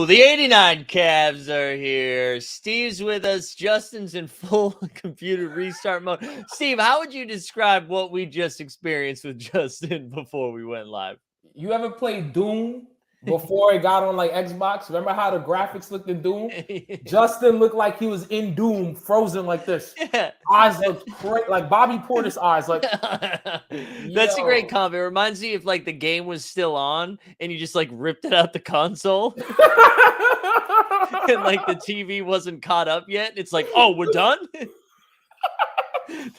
The 89 Cavs are here. Steve's with us. Justin's in full computer restart mode. Steve, how would you describe what we just experienced with Justin before we went live? You ever played Doom before it got on like Xbox? Remember how the graphics looked in Doom? Justin looked like he was in Doom, frozen like this. Yeah. Eyes looked great, like Bobby Portis eyes. Like, that's a great comp. It reminds me if like the game was still on and you just like ripped it out the console and like the TV wasn't caught up yet. It's like, oh, we're done.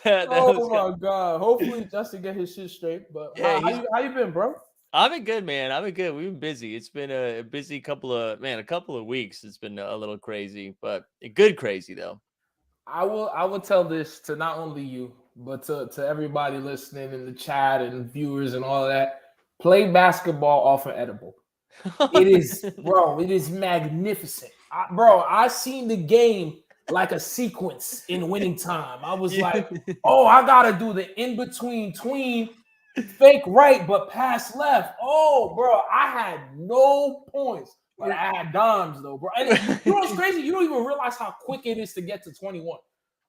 My god! Hopefully Justin get his shit straight. But yeah, how you been, bro? I've been good, man. I've been good. We've been busy. It's been a busy couple of weeks. It's been a little crazy, but good crazy though. I will tell this to not only you, but to everybody listening in the chat and viewers and all of that. Play basketball off an edible. It is, bro. It is magnificent, I seen the game like a sequence in winning time. I was like, oh, I gotta do the in between tween. Fake right, but pass left. Oh, bro, I had no points, but I had dimes though, bro. And you know what's crazy? You don't even realize how quick it is to get to 21.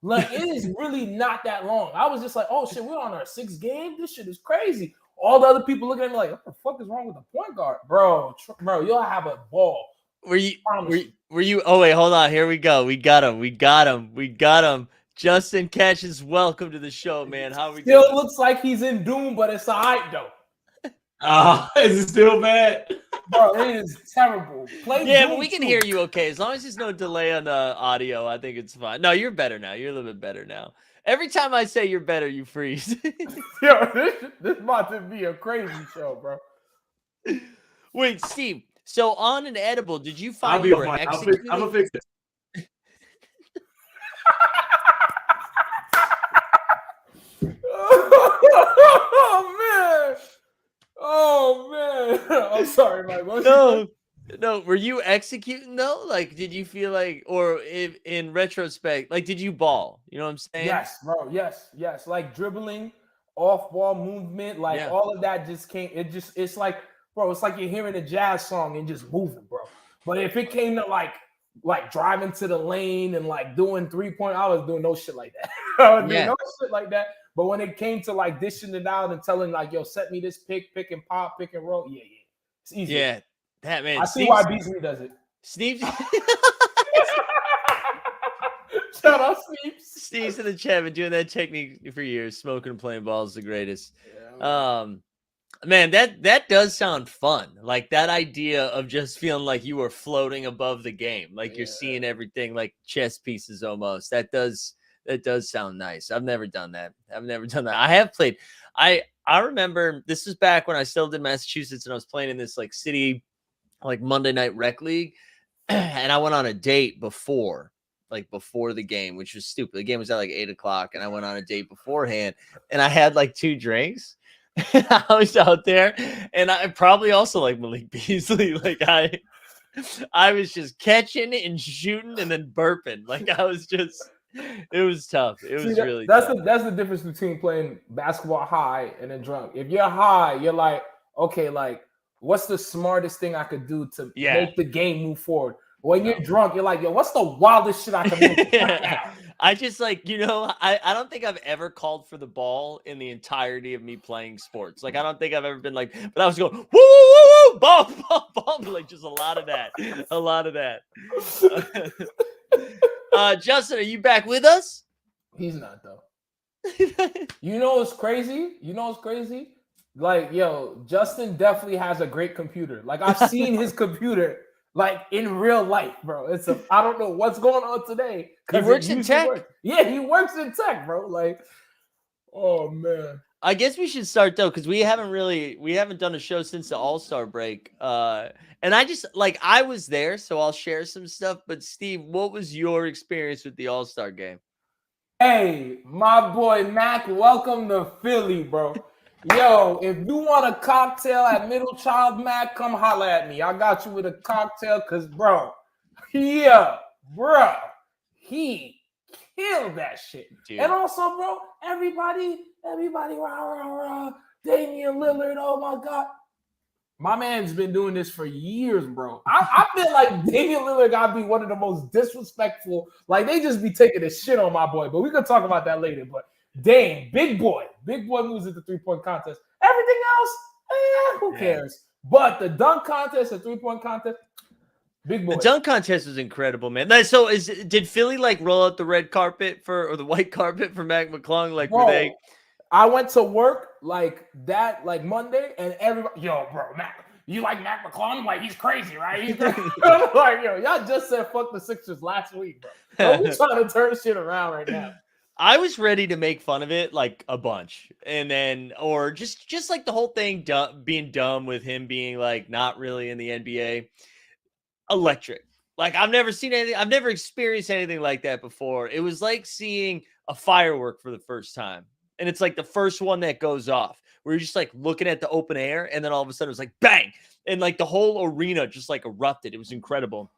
Like, it is really not that long. I was just like, oh shit, we're on our 6th game. This shit is crazy. All the other people looking at me like, what the fuck is wrong with the point guard, bro? You'll have a ball. Were you? Oh wait, hold on. Here we go. We got him. Justin Catches, welcome to the show, man. How are we doing? Still looks like he's in Doom, but it's alright though. Is it still bad? Bro, it is terrible. But we can hear you okay. As long as there's no delay on the audio, I think it's fine. No, you're better now. You're a little bit better now. Every time I say you're better, you freeze. Yo, this about to be a crazy show, bro. Wait, Steve. So on an edible, did you find you were executing? I'm gonna fix it. Oh man! I'm sorry, Mike. No. Were you executing though? Like, did you feel like, or in retrospect, like, did you ball? You know what I'm saying? Yes, bro. Yes. Like dribbling, off-ball movement, like all of that just came. It's like, bro, it's like you're hearing a jazz song and just moving, bro. But if it came to like driving to the lane and like doing 3-point, I was doing no shit like that. I was doing no shit like that. But when it came to like dishing it out and telling like, yo, set me this pick and pop, pick and roll, it's easy. Yeah, that man. I see why Beasley does it. Steve. Shout out, Steve. Steve's in the chat, been doing that technique for years. Smoking and playing ball is the greatest. Yeah, man, that does sound fun. Like that idea of just feeling like you were floating above the game, like you're seeing everything like chess pieces almost. That does sound nice. I've never done that. I have played. I remember this was back when I still did Massachusetts and I was playing in this like city, like Monday night rec league. And I went on a date before the game, which was stupid. The game was at like 8:00 and I went on a date beforehand and I had like 2 drinks. I was out there and I probably also like Malik Beasley. Like I was just catching and shooting and then burping. Like I was just, it was tough. It was really tough. That's the difference between playing basketball high and then drunk. If you're high, you're like, okay, like what's the smartest thing I could do to make the game move forward? When you're drunk, you're like, yo, what's the wildest shit I can do right now? I just like, I don't think I've ever called for the ball in the entirety of me playing sports. Like, I don't think I've ever been like, but I was going, woo, woo, woo, ball, like just a lot of that. Justin, are you back with us? He's not though. You know what's crazy? Like, yo, Justin definitely has a great computer. Like, I've seen his computer. Like in real life, bro. I don't know what's going on today. He works in tech. Yeah, he works in tech, bro. Like, oh man. I guess we should start though, because we haven't done a show since the All-Star break. And I was there, so I'll share some stuff. But Steve, what was your experience with the All-Star game? Hey, my boy Mac, welcome to Philly, bro. Yo, if you want a cocktail at Middle Child Mac, come holler at me. I got you with a cocktail because, he killed that shit. Dude. And also, bro, everybody, rah, rah, rah, Damian Lillard, oh my God. My man's been doing this for years, bro. I feel like Damian Lillard got to be one of the most disrespectful. Like, they just be taking this shit on my boy. But we can talk about that later. But Dame, big boy moves at the 3-point contest. Everything else, who cares? But the dunk contest, the 3-point contest, big boy. The dunk contest was incredible, man. So did Philly like roll out the red carpet or the white carpet for Mac McClung? Like, bro, were they? I went to work like Monday, and everybody, yo, bro, Mac, you like Mac McClung? Like, he's crazy, right? He's crazy. I'm like, yo, y'all just said fuck the Sixers last week, bro. Don't be trying to turn shit around right now. I was ready to make fun of it like a bunch, and then or just like the whole thing being dumb with him being like not really in the NBA. Electric. Like, I've never seen anything. I've never experienced anything like that before. It was like seeing a firework for the first time. And it's like the first one that goes off where you're just like looking at the open air. And then all of a sudden it was like bang. And like the whole arena just like erupted. It was incredible.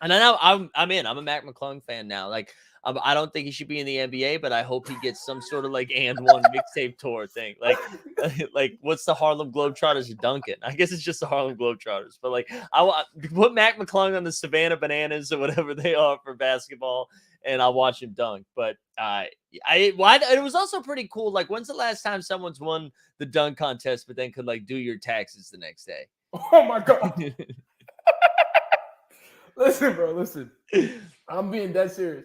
And I know I'm in. I'm a Mac McClung fan now. Like, I don't think he should be in the NBA, but I hope he gets some sort of like and one mixtape tour thing. Like what's the Harlem Globetrotters or Duncan? I guess it's just the Harlem Globetrotters. But like, I put Mac McClung on the Savannah Bananas or whatever they are for basketball, and I'll watch him dunk. But it was also pretty cool. Like, when's the last time someone's won the dunk contest, but then could like do your taxes the next day? Oh my god! Listen, bro. Listen, I'm being dead serious.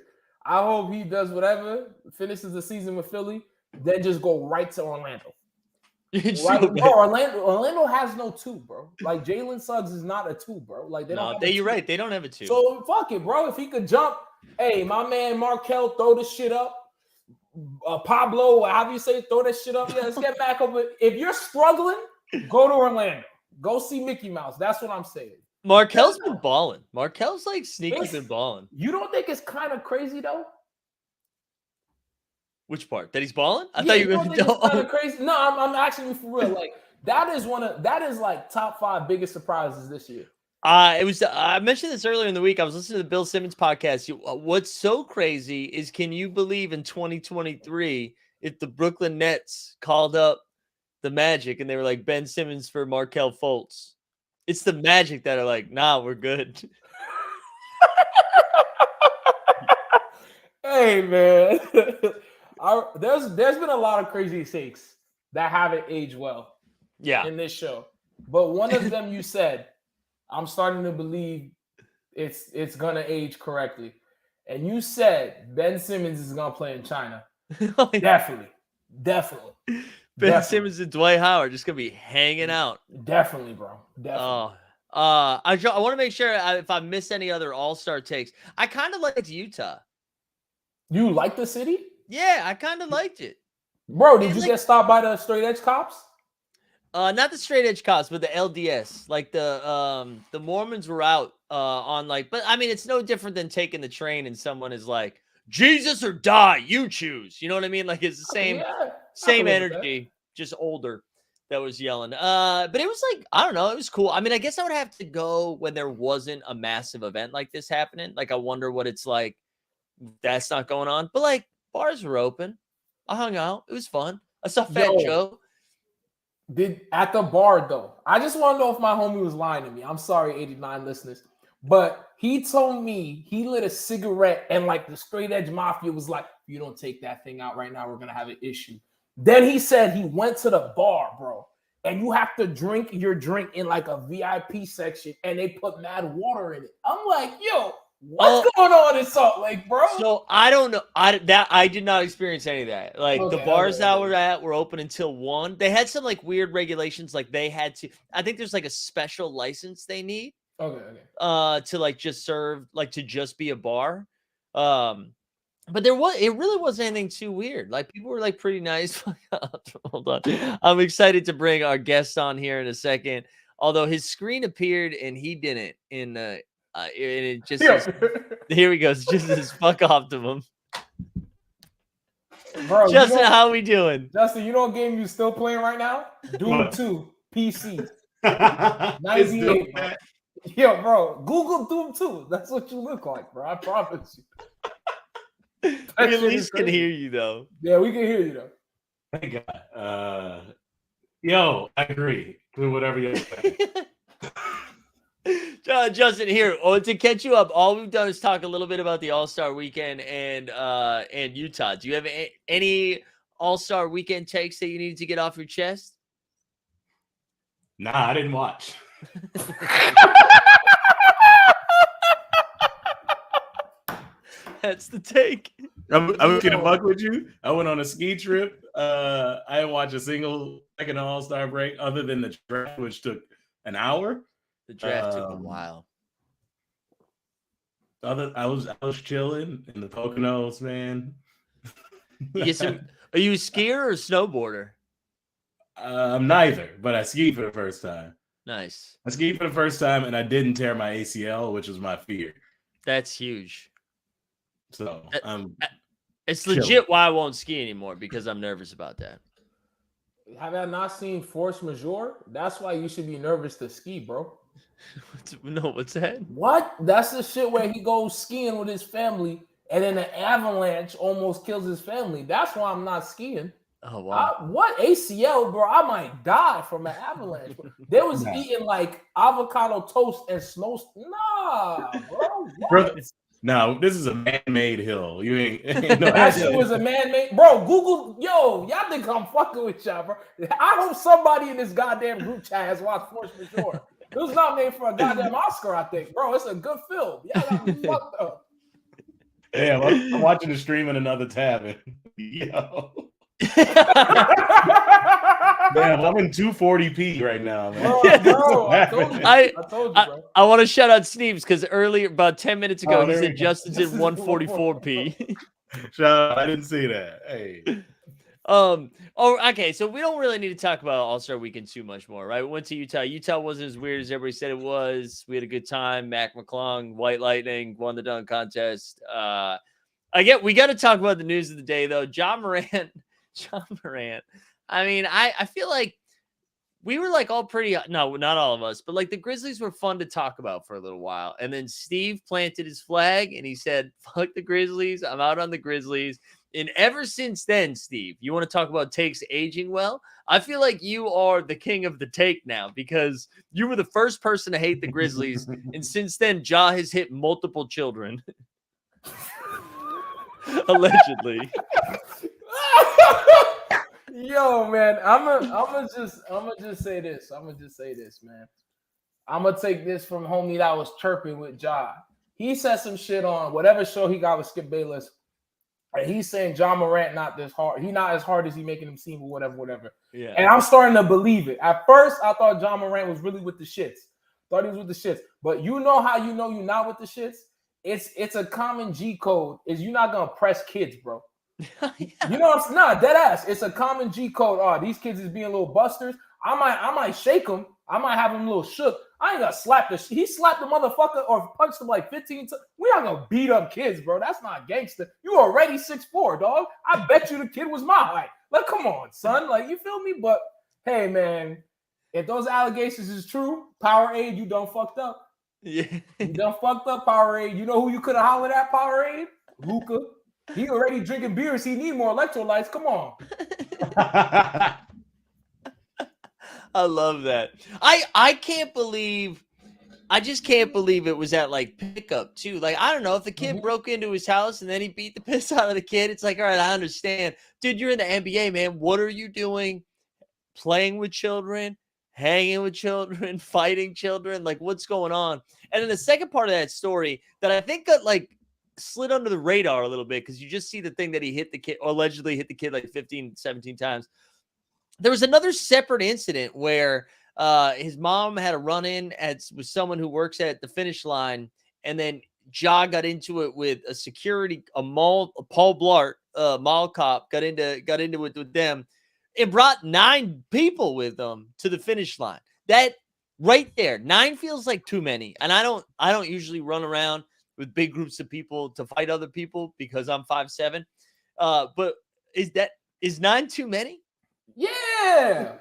I hope he does whatever, finishes the season with Philly, then just go right to Orlando. Orlando has no 2, bro. Like, Jalen Suggs is not a 2, bro. Like, you're right. They don't have a 2. So fuck it, bro. If he could jump, hey, my man Markel, throw this shit up. Pablo, however you say, throw that shit up. Yeah, let's get back up. If you're struggling, go to Orlando. Go see Mickey Mouse. That's what I'm saying. Markel's been balling. Markel's like sneaky been balling. You don't think it's kind of crazy though? Which part? That he's balling? I thought you were going to it's kind of crazy. No, I'm actually for real. Like, that is like top 5 biggest surprises this year. I mentioned this earlier in the week. I was listening to the Bill Simmons podcast. What's so crazy is, can you believe in 2023 if the Brooklyn Nets called up the Magic and they were like, Ben Simmons for Markel Fultz? It's the Magic that are like, nah, we're good. Hey, man. There's been a lot of crazy takes that haven't aged well in this show. But one of them you said, I'm starting to believe it's going to age correctly. And you said Ben Simmons is going to play in China. Definitely. Ben Simmons and Dwight Howard just gonna be hanging out. Definitely, bro. Definitely. I want to make sure if I miss any other All-Star takes. I kind of liked Utah. You like the city? Yeah, I kind of liked it. Bro, did you get stopped by the straight edge cops? Not the straight edge cops, but the LDS. Like the Mormons were out on like, but I mean, it's no different than taking the train and someone is like, Jesus or die, you choose. You know what I mean? Like, it's the same energy, just older, that was yelling. But it was like, I don't know, it was cool. I mean, I guess I would have to go when there wasn't a massive event like this happening. Like, I wonder what it's like. That's not going on. But like, bars were open. I hung out. It was fun. I saw Fat Joe. At the bar though. I just want to know if my homie was lying to me. I'm sorry, 89 listeners. But he told me he lit a cigarette and like the straight edge mafia was like, you don't take that thing out right now, we're going to have an issue. Then he said he went to the bar, bro, and you have to drink your drink in like a VIP section and they put mad water in it. I'm like, yo, what's going on in Salt Lake, bro? So I don't know. I did not experience any of that. Like the bars that we're at were open until 1. They had some like weird regulations. Like they had to, I think there's like a special license they need. To like just serve, like to just be a bar. But it really wasn't anything too weird. Like people were like pretty nice. Hold on. I'm excited to bring our guest on here in a second. Although his screen appeared and he didn't and it just here we go. It's just this fuck optimum. Bro, Justin, how we doing? Justin, you know what game you still playing right now? Doom 2 PC. 98. Yo, bro, Google Doom 2. That's what you look like, bro. I promise you. We at least can hear you, though. Yeah, we can hear you, though. Thank God. Yo, I agree with whatever you're saying. Justin, here, to catch you up, all we've done is talk a little bit about the All-Star Weekend and Utah. Do you have any All-Star Weekend takes that you need to get off your chest? Nah, I didn't watch. That's the take. I'm gonna buck with you. I went on a ski trip. I didn't watch a single second All-Star break other than the draft, which took an hour. The draft took a while. I was chilling in the Poconos, man. Are you a skier or a snowboarder? I'm neither, but I skied for the first time. Nice. I skied for the first time, and I didn't tear my ACL, which was my fear. That's huge. So it's legit why I won't ski anymore, because I'm nervous about that. Have I not seen Force Majeure? That's why you should be nervous to ski, bro. No, what's that? What? That's the shit where he goes skiing with his family and then an avalanche almost kills his family. That's why I'm not skiing. Oh, wow. What ACL, bro? I might die from an avalanche. They was eating like avocado toast and snow. Nah, bro. What? No, this is a man-made hill. You ain't no that shit was a man-made. Bro, Google, y'all think I'm fucking with y'all, bro. I hope somebody in this goddamn group chat has watched Force Majeure. It was nominated for a goddamn Oscar, I think. Bro, it's a good film. Yeah, got me fucked up. Damn, I'm watching the stream in another tab. Yo. Man, I'm in 240p right now, man. Bro, I told you. I told you, bro. I want to shout out Sneeves because earlier, about 10 minutes ago, he said Justin's in 144p. Shout out, I didn't see that. Hey. Okay, so we don't really need to talk about All-Star Weekend too much more, right? We went to Utah. Utah wasn't as weird as everybody said it was. We had a good time. Mac McClung, White Lightning, won the dunk contest. We got to talk about the news of the day, though. John Morant. I mean, I feel like we were like all pretty, no, not all of us, but like the Grizzlies were fun to talk about for a little while. And then Steve planted his flag and he said, fuck the Grizzlies. I'm out on the Grizzlies. And ever since then, Steve, you want to talk about takes aging well? I feel like you are the king of the take now because you were the first person to hate the Grizzlies. And since then, Ja has hit multiple children. Allegedly. Yo, man, I'm gonna just say this. Man. I'm gonna take this from homie that was chirping with Ja. He said some shit on whatever show he got with Skip Bayless. And he's saying John Morant not this hard. He not as hard as he making him seem or whatever. Yeah. And I'm starting to believe it. At first, I thought John Morant was really with the shits. Thought he was with the shits. But you know how you know you're not with the shits? It's a common G code. Is you're not gonna press kids, bro. Yeah. You know what I'm not dead ass. It's a common G code. Oh, these kids is being little busters. I might shake them. I might have them a little shook. I ain't gonna slap the. He slapped the motherfucker or punched him like 15 times. We not gonna beat up kids, bro. That's not gangster. You already 6'4", dog. I bet you the kid was my height. Like, come on, son. Like, you feel me? But hey, man, if those allegations is true, Powerade, you done fucked up. Yeah, you done fucked up, Powerade. You know who you could have hollered at, Powerade? Luka. He already drinking beers. He need more electrolytes. Come on. I love that. I just can't believe it was at like pickup too. Like, I don't know if the kid broke into his house and then he beat the piss out of the kid. It's like, all right, I understand. Dude, you're in the NBA, man. What are you doing? Playing with children, hanging with children, fighting children. Like, what's going on? And then the second part of that story that I think got like slid under the radar a little bit because you just see the thing that he hit the kid, or allegedly hit the kid like 15, 17 times. There was another separate incident where his mom had a run-in with someone who works at the finish line, and then Ja got into it with a Paul Blart, mall cop, got into it with them. It brought 9 people with them to the finish line. That right there, 9 feels like too many. And I don't usually run around with big groups of people to fight other people because I'm 5'7". But is 9 too many? Yeah.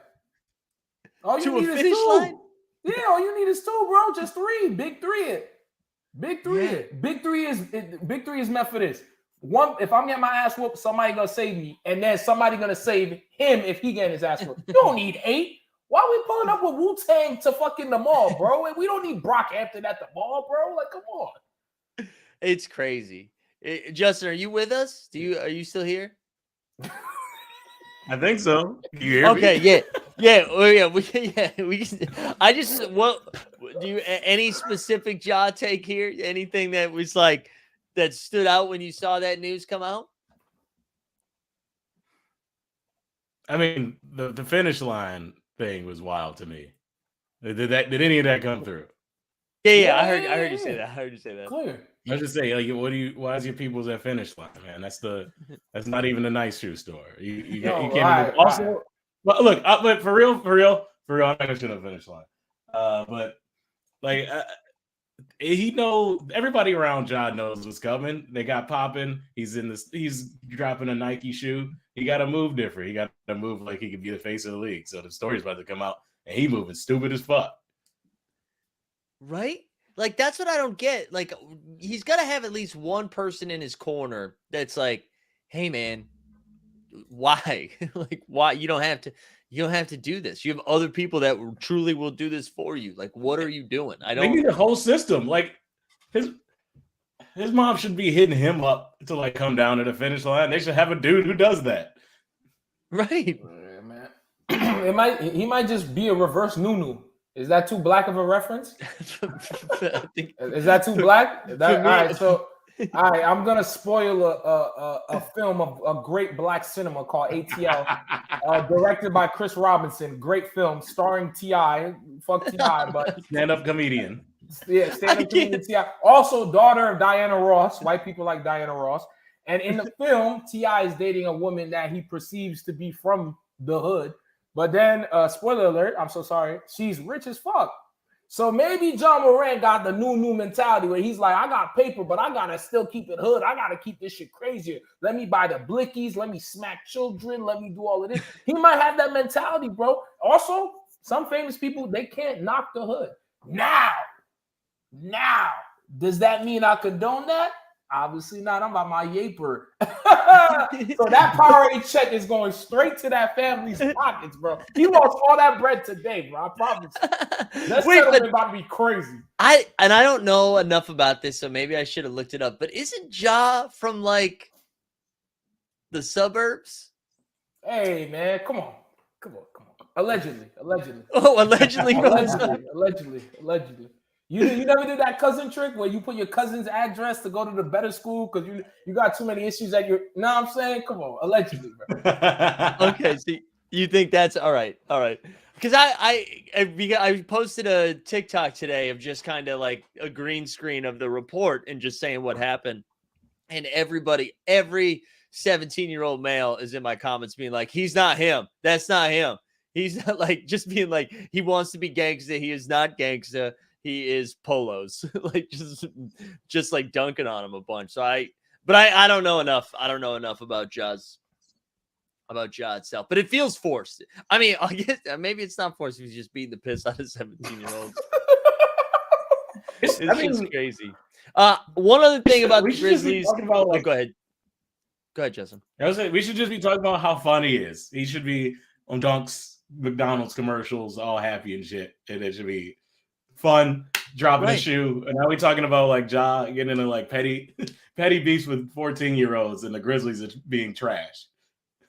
All you need is 2. Line? Yeah, all you need is 2, bro. Just 3. Big 3 it. Big 3 it. Big 3 is meant for this. If I'm getting my ass whooped, somebody gonna save me, and then somebody gonna save him if he getting his ass whooped. You don't need 8. Why are we pulling up with Wu-Tang to fucking the mall, bro? We don't need Brockhampton at the mall, bro. Like, come on. It's crazy. Justin, are you with us? Are you still here? I think so. You hear okay, me? I just what do you any specific jaw take here? Anything that was like that stood out when you saw that news come out? I mean, the finish line thing was wild to me. Did any of that come through? Yeah. I heard you say that. Clear. I was just saying, like, why is your people's at finish line, man? That's not even a nice shoe store. You can't even. Also, well, look, but for real, I'm not gonna shoot a finish line. But like, everybody around John knows what's coming. They got popping. He's dropping a Nike shoe. He got to move different. He got to move like he could be the face of the league. So the story's about to come out, and he moving stupid as fuck. Right? Like, that's what I don't get. Like, he's got to have at least one person in his corner that's like, hey, man, why? Like, why? You don't have to do this. You have other people that truly will do this for you. Like, what are you doing? They need a whole system. Like, his mom should be hitting him up to, like, come down to the finish line. They should have a dude who does that. Right. Yeah, man. He might just be a reverse Nunu. Is that too black of a reference? Is that too black? All right, so I'm gonna spoil a film of a great black cinema called ATL, directed by Chris Robinson. Great film starring T.I. Fuck T.I., but stand-up comedian. Yeah, stand-up comedian T.I. Also, daughter of Diana Ross. White people like Diana Ross. And in the film, T.I. is dating a woman that he perceives to be from the hood. But then, spoiler alert, I'm so sorry, she's rich as fuck. So maybe John Moran got the new mentality where he's like, I got paper, but I got to still keep it hood. I got to keep this shit crazier. Let me buy the blickies. Let me smack children. Let me do all of this. He might have that mentality, bro. Also, some famous people, they can't knock the hood. Now, does that mean I condone that? Obviously not. I'm about my yaper. So that priority check is going straight to that family's pockets, bro. He lost all that bread today, bro. I promise you. That settlement about to be crazy. I don't know enough about this, so maybe I should have looked it up. But isn't Ja from like the suburbs? Hey, man, come on. Allegedly. Oh, allegedly. Allegedly. You never did that cousin trick where you put your cousin's address to go to the better school because you got too many issues at your. You know what I'm saying? Come on, allegedly, bro. Okay, so you think that's all right? Because I posted a TikTok today of just kind of like a green screen of the report and just saying what happened, and every 17-year-old male is in my comments being like, he's not him. That's not him. He's not, like, just being like, he wants to be gangsta. He is not gangsta. He is polos. Like, just like dunking on him a bunch. So I don't know enough. I don't know enough about Ja itself, but it feels forced. I mean, I guess maybe it's not forced if he's just beating the piss out of 17-year-olds. It's just crazy. One other thing about the Grizzlies. Go ahead, Justin. I was saying we should just be talking about how fun he is. He should be on Dunk's McDonald's commercials, all happy and shit, and it should be fun, dropping a shoe. And now we're talking about like Ja getting into like petty beefs with 14-year-olds and the Grizzlies are being trash.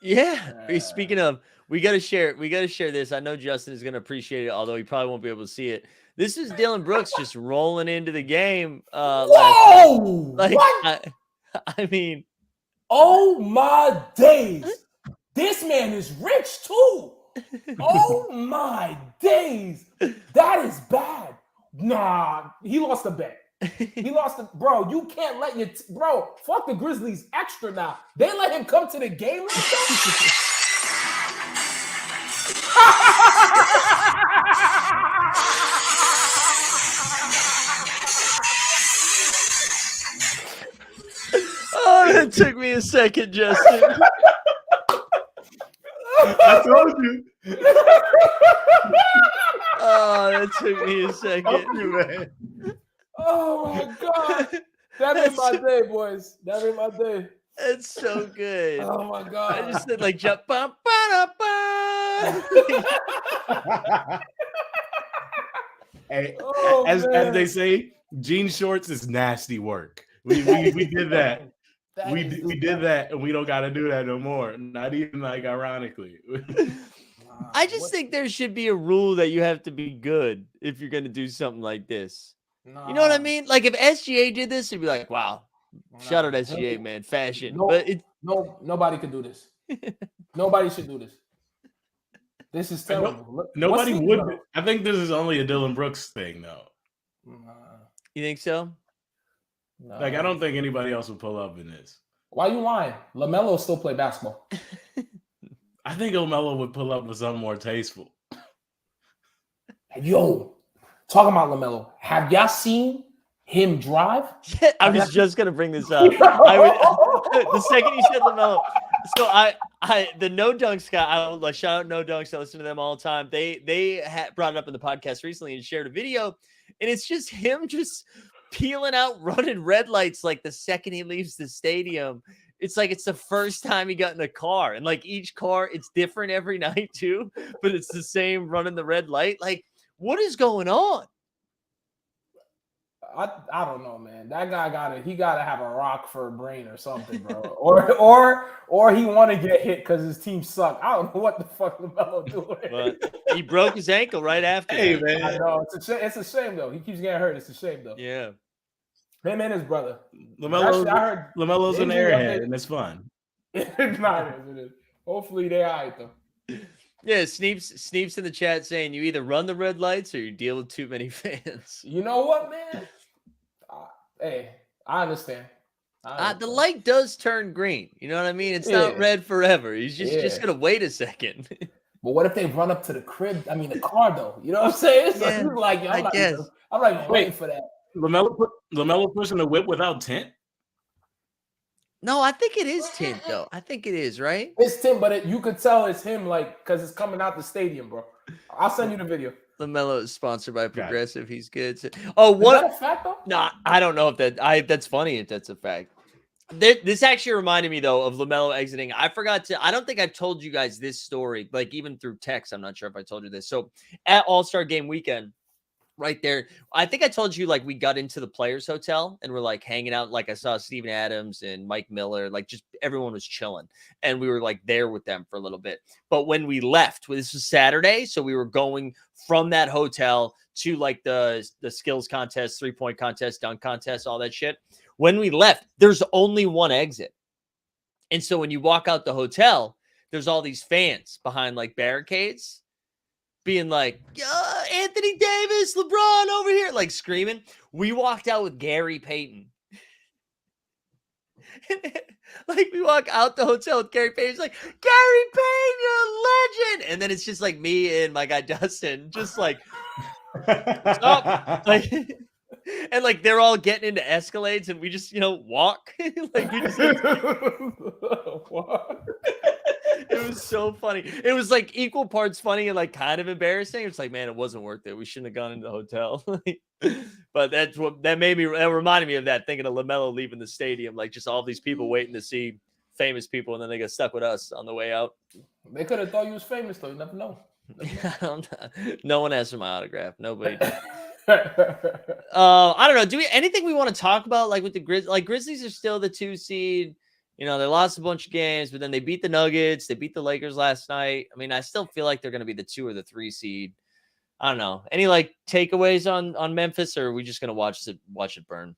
Yeah. Speaking of, we gotta share this. I know Justin is gonna appreciate it, although he probably won't be able to see it. This is Dylan Brooks just rolling into the game. Whoa! Like, what? I mean, oh my days! This man is rich too. Oh my days! That is bad. Nah, he lost a bet. Bro, you can't let your bro. Fuck the Grizzlies extra now. They let him come to the game like that. Oh, that took me a second, Justin. I told you. Oh, that took me a second. Oh my god. That made my day, boys. That made my day. That's so good. Oh my I god! just said like jump. Ba, ba, ba. Hey, Oh, as man. they say, jean shorts is nasty work. We did that. We did that, and we don't got to do that no more. Not even like ironically. I just think there should be a rule that you have to be good if you're going to do something like this. You know what I mean? Like if SGA did this, it'd be like, wow, shout out SGA, man, fashion. No, but it, nobody could do this. Nobody should do this. This is terrible. Nobody would. I think this is only a Dylan Brooks thing, though. You think so? Like, I don't think anybody else would pull up in this. Why you lying? LaMelo still play basketball. I think LaMelo would pull up with something more tasteful. Yo, talking about LaMelo, have y'all seen him drive? Yeah, I was just gonna bring this up. The second you said LaMelo, so the No Dunks guy, I will shout out No Dunks. I listen to them all the time. They brought it up in the podcast recently and shared a video, and it's just him just peeling out running red lights like the second he leaves the stadium. It's like it's the first time he got in a car, and like each car, it's different every night too, but it's the same running the red light. Like, what is going on? I don't know, man. That guy gotta have a rock for a brain or something, bro. or he want to get hit because his team suck. I don't know what the fuck LaMelo doing. But he broke his ankle right after. Hey, that. man. I know it's a shame though. He keeps getting hurt. It's a shame though. Yeah. Him and his brother. LaMelo's an airhead, and it's fun. It's not. It is. Hopefully they all right though. Yeah, Sneeps in the chat saying you either run the red lights or you deal with too many fans. You know what, man? Hey, I understand. The light does turn green. You know what I mean? It's not red forever. He's just gonna wait a second. But what if they run up to the crib? I mean, the car though. You know what I'm saying? It's like I'm like waiting for that. LaMelo pushing the whip without tint. No, I think it is tint though. I think it is, right? It's tint, but you could tell it's him, like, because it's coming out the stadium, bro. I'll send you the video. LaMelo is sponsored by Progressive. He's good. Oh, what? Is that a fact though? No, I don't know if that's funny if that's a fact. This actually reminded me though of LaMelo exiting. I don't think I've told you guys this story, like even through text. I'm not sure if I told you this. So at All-Star Game weekend, right there, I think I told you like we got into the Players Hotel and we're like hanging out. Like I saw Steven Adams and Mike Miller, like just everyone was chilling, and we were like there with them for a little bit. But when we left, this was Saturday, so we were going from that hotel to like the skills contest, 3-point contest, dunk contest, all that shit. When we left, there's only one exit, and so when you walk out the hotel, there's all these fans behind like barricades, being like, Anthony Davis, LeBron over here, like screaming. We walked out with Gary Payton. Like we walk out the hotel with Gary Payton. It's like, Gary Payton, you're a legend. And then it's just like me and my guy Dustin, just like, what's up? Like, and like they're all getting into Escalades, and we just walk. Like we just. It was so funny. It was like equal parts funny and like kind of embarrassing. It's like, man, it wasn't worth it. We shouldn't have gone into the hotel. But that reminded me of that, thinking of LaMelo leaving the stadium, like just all these people waiting to see famous people, and then they got stuck with us on the way out. They could have thought you was famous though. You never know. No one asked for my autograph. Nobody did. I don't know. Do we anything we want to talk about, like with the Grizzlies? Like Grizzlies are still the 2 seed. They lost a bunch of games, but then they beat the Nuggets. They beat the Lakers last night. I mean, I still feel like they're going to be the 2 or the 3 seed. I don't know. Any like takeaways on Memphis, or are we just going to watch it burn?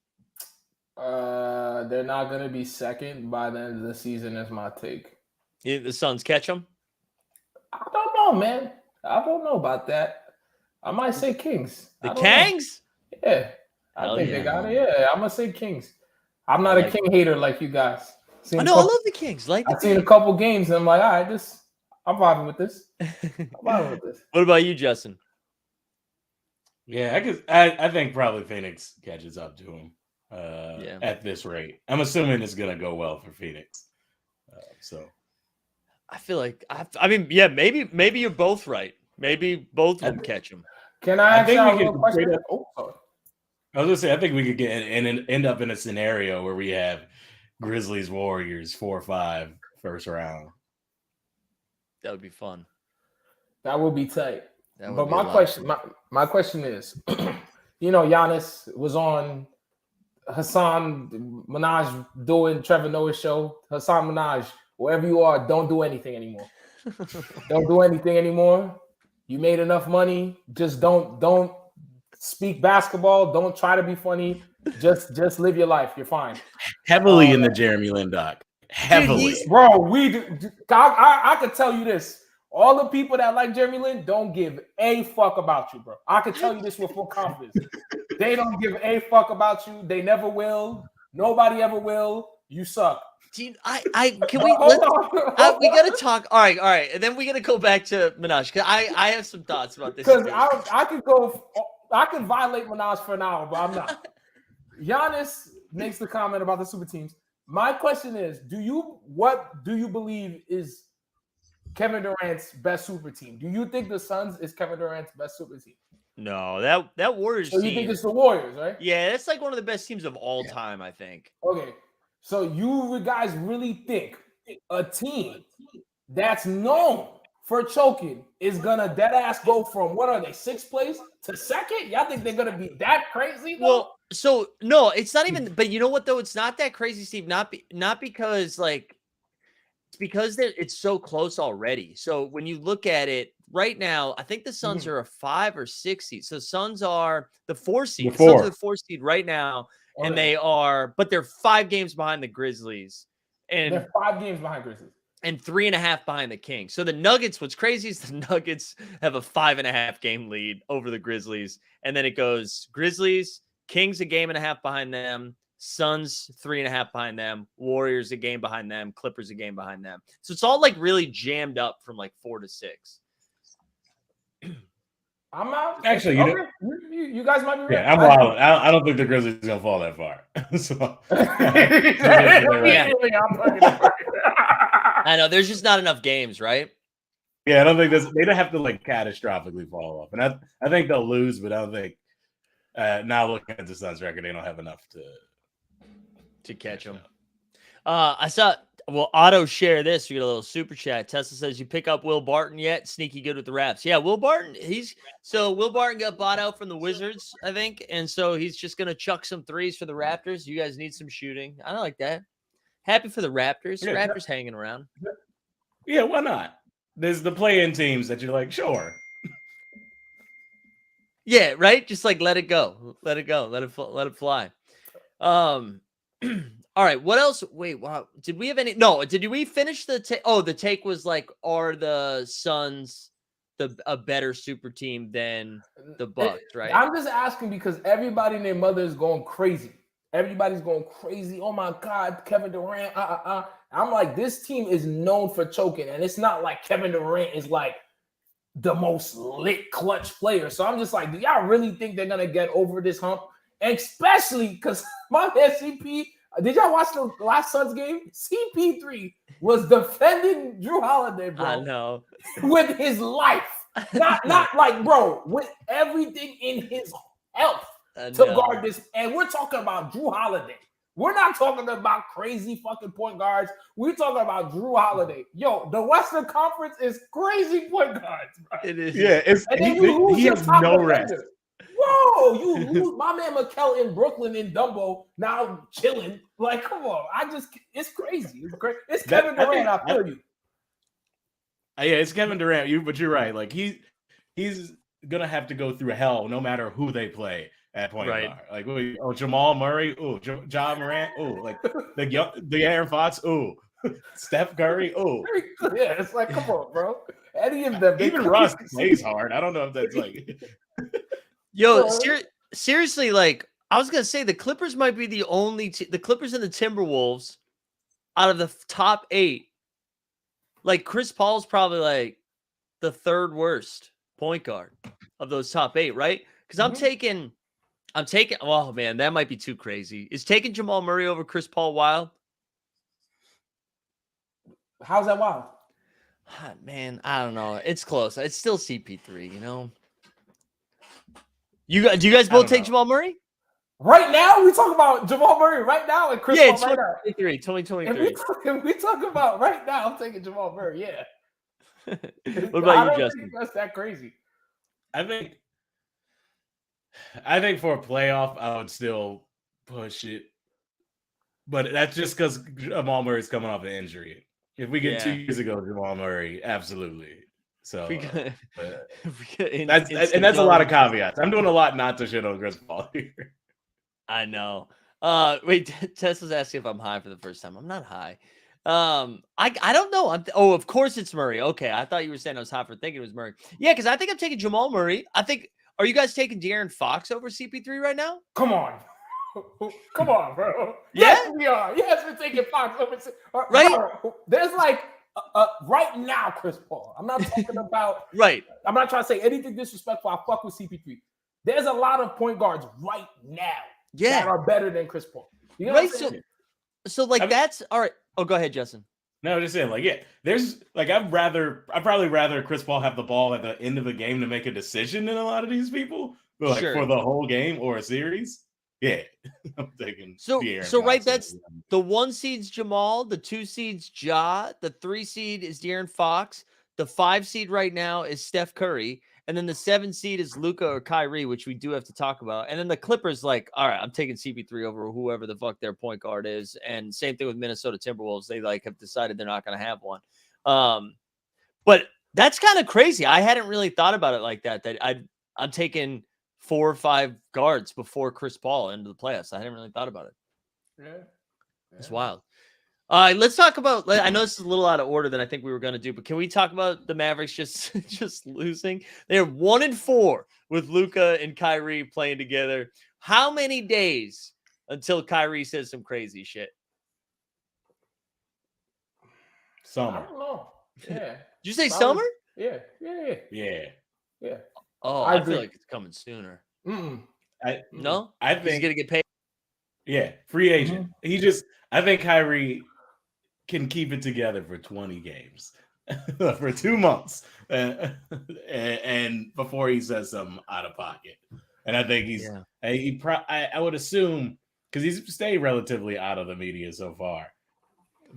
They're not going to be second by the end of the season. Is my take. The Suns catch them? I don't know, man. I don't know about that. I might say Kings. The Kangs? Yeah, I think they got it. Yeah, I'm gonna say Kings. I'm not a King hater like you guys. I love the Kings. I've seen a couple games and I'm like, all right, I'm vibing with this. What about you, Justin? Yeah, I think probably Phoenix catches up to him at this rate. I'm assuming it's gonna go well for Phoenix. So I feel like maybe you're both right. Maybe both of them catch him. Can I ask you a question? I was gonna say I think we could end up in a scenario where we have Grizzlies Warriors 4-5 first round. That would be fun. That would be tight. That would But be a my lot of question, fun. my question is, Giannis was on Hassan Minaj doing Trevor Noah's show. Hassan Minaj, wherever you are, don't do anything anymore. Don't do anything anymore. You made enough money. Just don't speak basketball. Don't try to be funny. Just live your life. You're fine. Heavily in the Jeremy Lin doc. Heavily. Dude, bro, we do. I could tell you this. All the people that like Jeremy Lin don't give a fuck about you, bro. I can tell you this with full confidence. They don't give a fuck about you. They never will. Nobody ever will. You suck. Can we we gotta talk. All right, and then we gotta go back to Minaj because I have some thoughts about this. Because I could violate Minaj for an hour, but I'm not. Giannis makes the comment about the super teams. My question is, what do you believe is Kevin Durant's best super team? Do you think the Suns is Kevin Durant's best super team? No, that Warriors team. So you think it's the Warriors, right? Yeah, that's like one of the best teams of all time, I think. Okay. So you guys really think a team that's known for choking is gonna dead ass go from what are they, 6th place to 2nd? Y'all think they're gonna be that crazy? Though? Well, so no, it's not even. But you know what though? It's not that crazy, Steve. Not because like it's because it's so close already. So when you look at it right now, I think the Suns are a 5 or 6 seed. So Suns are the 4 seed. The Suns are the 4 seed right now. And but they're 5 games behind the Grizzlies. And they're 5 games behind Grizzlies. And 3.5 behind the Kings. So the Nuggets, what's crazy is the Nuggets have a 5.5 game lead over the Grizzlies. And then it goes Grizzlies, Kings 1.5 games behind them, Suns 3.5 behind them, Warriors 1 game behind them, Clippers 1 game behind them. So it's all like really jammed up from like 4 to 6. I'm out. Actually, you guys might be right. Yeah, I'm wild. I don't think the Grizzlies are gonna fall that far. So I know there's just not enough games, right? Yeah, I don't think they don't have to like catastrophically fall off, and I think they'll lose, but I don't think now looking at the Suns record, they don't have enough to catch them. I saw. Well, auto share this. We got a little super chat. Tesla says, "You pick up Will Barton yet? Sneaky good with the Raps." Yeah, Will Barton. Will Barton got bought out from the Wizards, I think, and so he's just gonna chuck some threes for the Raptors. You guys need some shooting. I don't like that. Happy for the Raptors. Yeah, Raptors hanging around. Yeah, why not? There's the play-in teams that you're like, sure. Yeah, right. Just like let it go. Let it go. Let it fly. All right, what else? Wait, wow. Did we have any? No, did we finish the take? Oh, the take was like, are the Suns a better super team than the Bucks, right? I'm just asking because everybody and their mother is going crazy. Everybody's going crazy. Oh my God, Kevin Durant. I'm like, this team is known for choking, and it's not like Kevin Durant is like the most lit clutch player. So I'm just like, do y'all really think they're gonna get over this hump? And especially because my man CP. Did y'all watch the last Suns game? CP3 was defending Drew Holiday, bro. I know. With his life. Not like, bro, with everything in his health to guard this. And we're talking about Drew Holiday. We're not talking about crazy fucking point guards. We're talking about Drew Holiday. Yo, the Western Conference is crazy point guards, bro. It is. Yeah, he has no rest. Whoa, you lose my man Mikal in Brooklyn in Dumbo now chilling. Like, come on. It's crazy. It's crazy. It's Kevin Durant, I feel you. Yeah, it's Kevin Durant, but you're right. Like he's gonna have to go through hell no matter who they play at point guard. Like Jamal Murray, Ja Morant, like the Aaron Fox, Steph Curry, Yeah, it's like, come on, bro. Any of them. Even Russ plays hard. I don't know if that's like Yo, seriously, like I was gonna say, the Clippers might be the only the Clippers and the Timberwolves out of the top 8. Like Chris Paul's probably like the 3rd worst point guard of those top 8, right? Because I'm taking. Oh man, that might be too crazy. Is taking Jamal Murray over Chris Paul wild? How's that wild? Man, I don't know. It's close. It's still CP3, you know. Do you guys both take Jamal Murray? Right now, we talk about Jamal Murray right now and Chris Yeah, Paul right now. 2023. If we talk about right now, I'm taking Jamal Murray. Yeah. What about you, Justin? Think that's that crazy. I think for a playoff, I would still push it, but that's just because Jamal Murray's coming off an injury. If we get 2 years ago, Jamal Murray, absolutely. So that's a lot of caveats. I'm doing a lot not to shit on Chris Paul here. I know. Wait, Tesla's asking if I'm high for the first time. I'm not high. I don't know. Of course it's Murray. Okay, I thought you were saying I was high for thinking it was Murray. Yeah, because I think I'm taking Jamal Murray. Are you guys taking De'Aaron Fox over CP3 right now? Come on. Come on, bro. Yeah? Yes, we are. Yes, we're taking Fox over. Right? Bro, there's like right now, Chris Paul. I'm not talking about right. I'm not trying to say anything disrespectful. I fuck with CP3. There's a lot of point guards right now that are better than Chris Paul. You know right. So that's all right. Oh, go ahead, Justin. No, I'm just saying, there's I'd probably rather Chris Paul have the ball at the end of the game to make a decision than a lot of these people. But for the whole game or a series, yeah, I'm taking. So right, that's the 1 seed's Jamal, the 2 seed's Ja, the 3 seed is De'Aaron Fox, the 5 seed right now is Steph Curry, and then the 7 seed is Luka or Kyrie, which we do have to talk about. And then the Clippers, all right, I'm taking CP3 over whoever the fuck their point guard is. And same thing with Minnesota Timberwolves. They have decided they're not going to have one. But that's kind of crazy. I hadn't really thought about it like that. I'm taking 4 or 5 guards before Chris Paul into the playoffs. I hadn't really thought about it. Yeah. It's wild. All right, let's talk about. I know this is a little out of order than I think we were going to do, but can we talk about the Mavericks just losing? They're 1-4 with Luka and Kyrie playing together. How many days until Kyrie says some crazy shit? Summer. I don't know. Yeah. Did you say summer? Yeah. Oh, I feel like it's coming sooner. No, I think he's gonna get paid. Yeah, free agent. I think Kyrie can keep it together for 20 games for 2 months and before he says something out of pocket. And I think I would assume, because he's stayed relatively out of the media so far,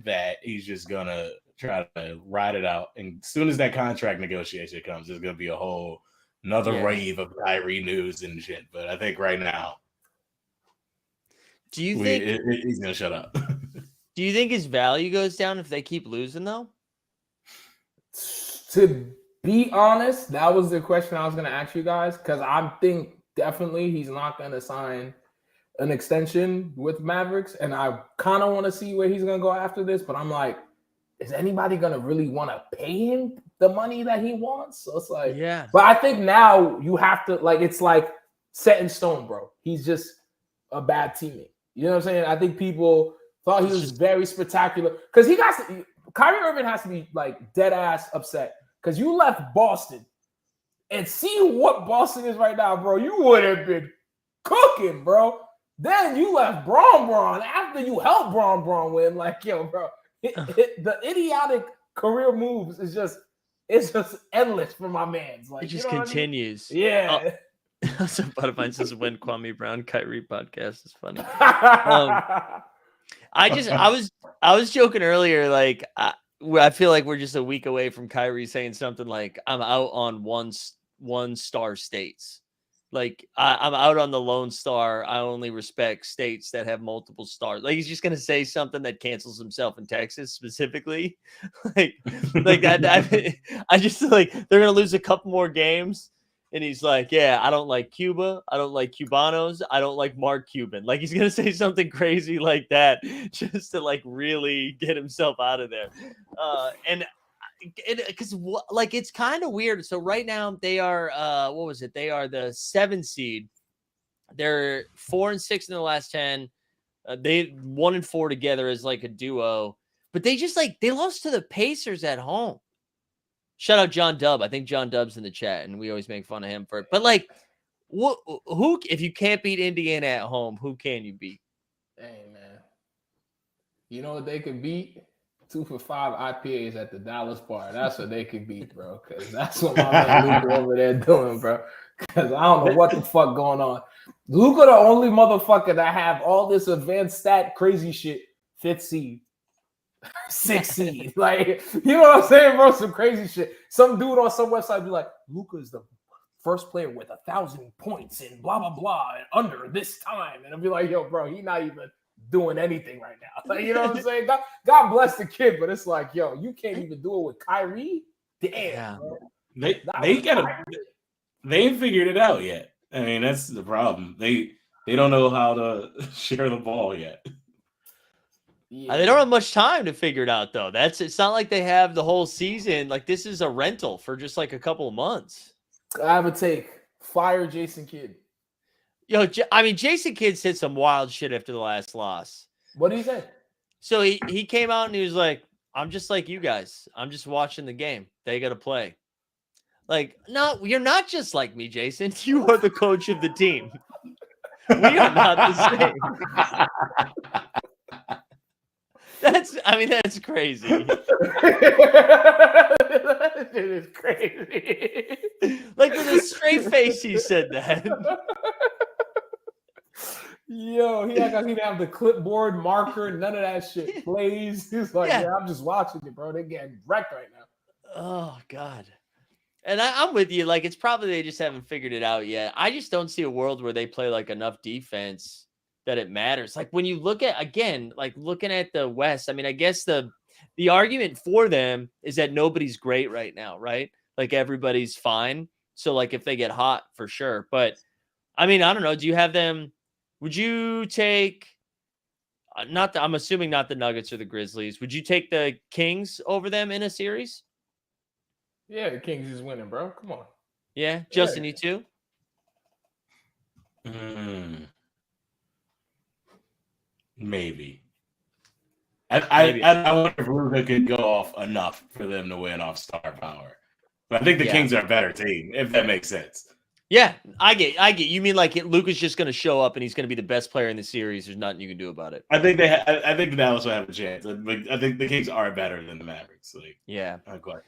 that he's just gonna try to ride it out. And as soon as that contract negotiation comes, there's gonna be a whole another rave of Kyrie news and shit. But I think right now, do you think he's gonna shut up? Do you think his value goes down if they keep losing, though? To be honest, that was the question I was going to ask you guys, because I think definitely he's not going to sign an extension with Mavericks, and I kind of want to see where he's going to go after this, but I'm like, is anybody going to really want to pay him the money that he wants? So it's like, yeah. But I think now you have to, it's like set in stone, bro. He's just a bad teammate. You know what I'm saying? I think people thought he was very spectacular, because Kyrie Irving has to be dead ass upset, because you left Boston, and see what Boston is right now, bro. You would have been cooking, bro. Then you left Braun after you helped Braun win. Yo, bro, the idiotic career moves is just endless for my man's. It just continues. I mean? Yeah. So Butterfine says when Kwame Brown Kyrie podcast is funny. I was joking earlier, I feel like we're just a week away from Kyrie saying something like, I'm out on one star states. I'm out on the Lone Star. I only respect states that have multiple stars. He's just gonna say something that cancels himself in Texas specifically. That. I just they're gonna lose a couple more games. And he's like, yeah, I don't like Cuba. I don't like Cubanos. I don't like Mark Cuban. He's going to say something crazy like that just to really get himself out of there. Because it's kind of weird. So right now they are, what was it? They are the 7 seed. They're 4-6 in the last 10. They 1-4 together as a duo. But they just they lost to the Pacers at home. Shout out John Dubb. I think John Dubb's in the chat, and we always make fun of him for it. But who? If you can't beat Indiana at home, who can you beat? Hey man, you know what they could beat? 2 for 5 IPAs at the Dallas bar. That's what they could beat, bro. Because that's what my man Luka over there doing, bro. Because I don't know what the fuck going on. Luka, the only motherfucker that have all this advanced stat crazy shit. 5th seed, 6th seed, like you know what I'm saying, bro? Some crazy shit. Some dude on some website be like, Luka is the first player with 1,000 points and blah blah blah and under this time, and I'll be like, yo, bro, he not even doing anything right now. Like, you know what I'm saying? God bless the kid, but it's like, yo, you can't even do it with Kyrie. Damn, bro. They ain't figured it out yet. I mean, that's the problem. They don't know how to share the ball yet. Yeah. They don't have much time to figure it out, though. It's not like they have the whole season. Like, this is a rental for just like a couple of months. I have a take. Fire Jason Kidd. Yo, I mean, Jason Kidd said some wild shit after the last loss. What did he say? So he came out and he was like, I'm just like you guys. I'm just watching the game. They got to play. Like, no, you're not just like me, Jason. You are the coach of the team. We are not the same. That's crazy. That shit is crazy. Like, with a straight face, he said that. Yo, he act like he didn't have the clipboard, marker, none of that shit. Plays. He's like, yeah, I'm just watching it, bro. They're getting wrecked right now. Oh, God. And I'm with you. Like, it's probably they just haven't figured it out yet. I just don't see a world where they play, like, enough defense that it matters. Like, when you look at, again, like, looking at the West, I mean, I guess the argument for them is that nobody's great right now, right? Like, everybody's fine. So, like, if they get hot, for sure. But, I mean, I don't know. Do you have them... Would you take I'm assuming not the Nuggets or the Grizzlies. Would you take the Kings over them in a series? Yeah, the Kings is winning, bro. Come on. Yeah, Justin, you too? Maybe. I wonder if Luka could go off enough for them to win off star power. But I think the Kings are a better team, if that makes sense. Yeah, I get. You mean like Luka's just going to show up and he's going to be the best player in the series? There's nothing you can do about it. I think I think the Dallas will have a chance. I think the Kings are better than the Mavericks. Like, yeah. I'm glad.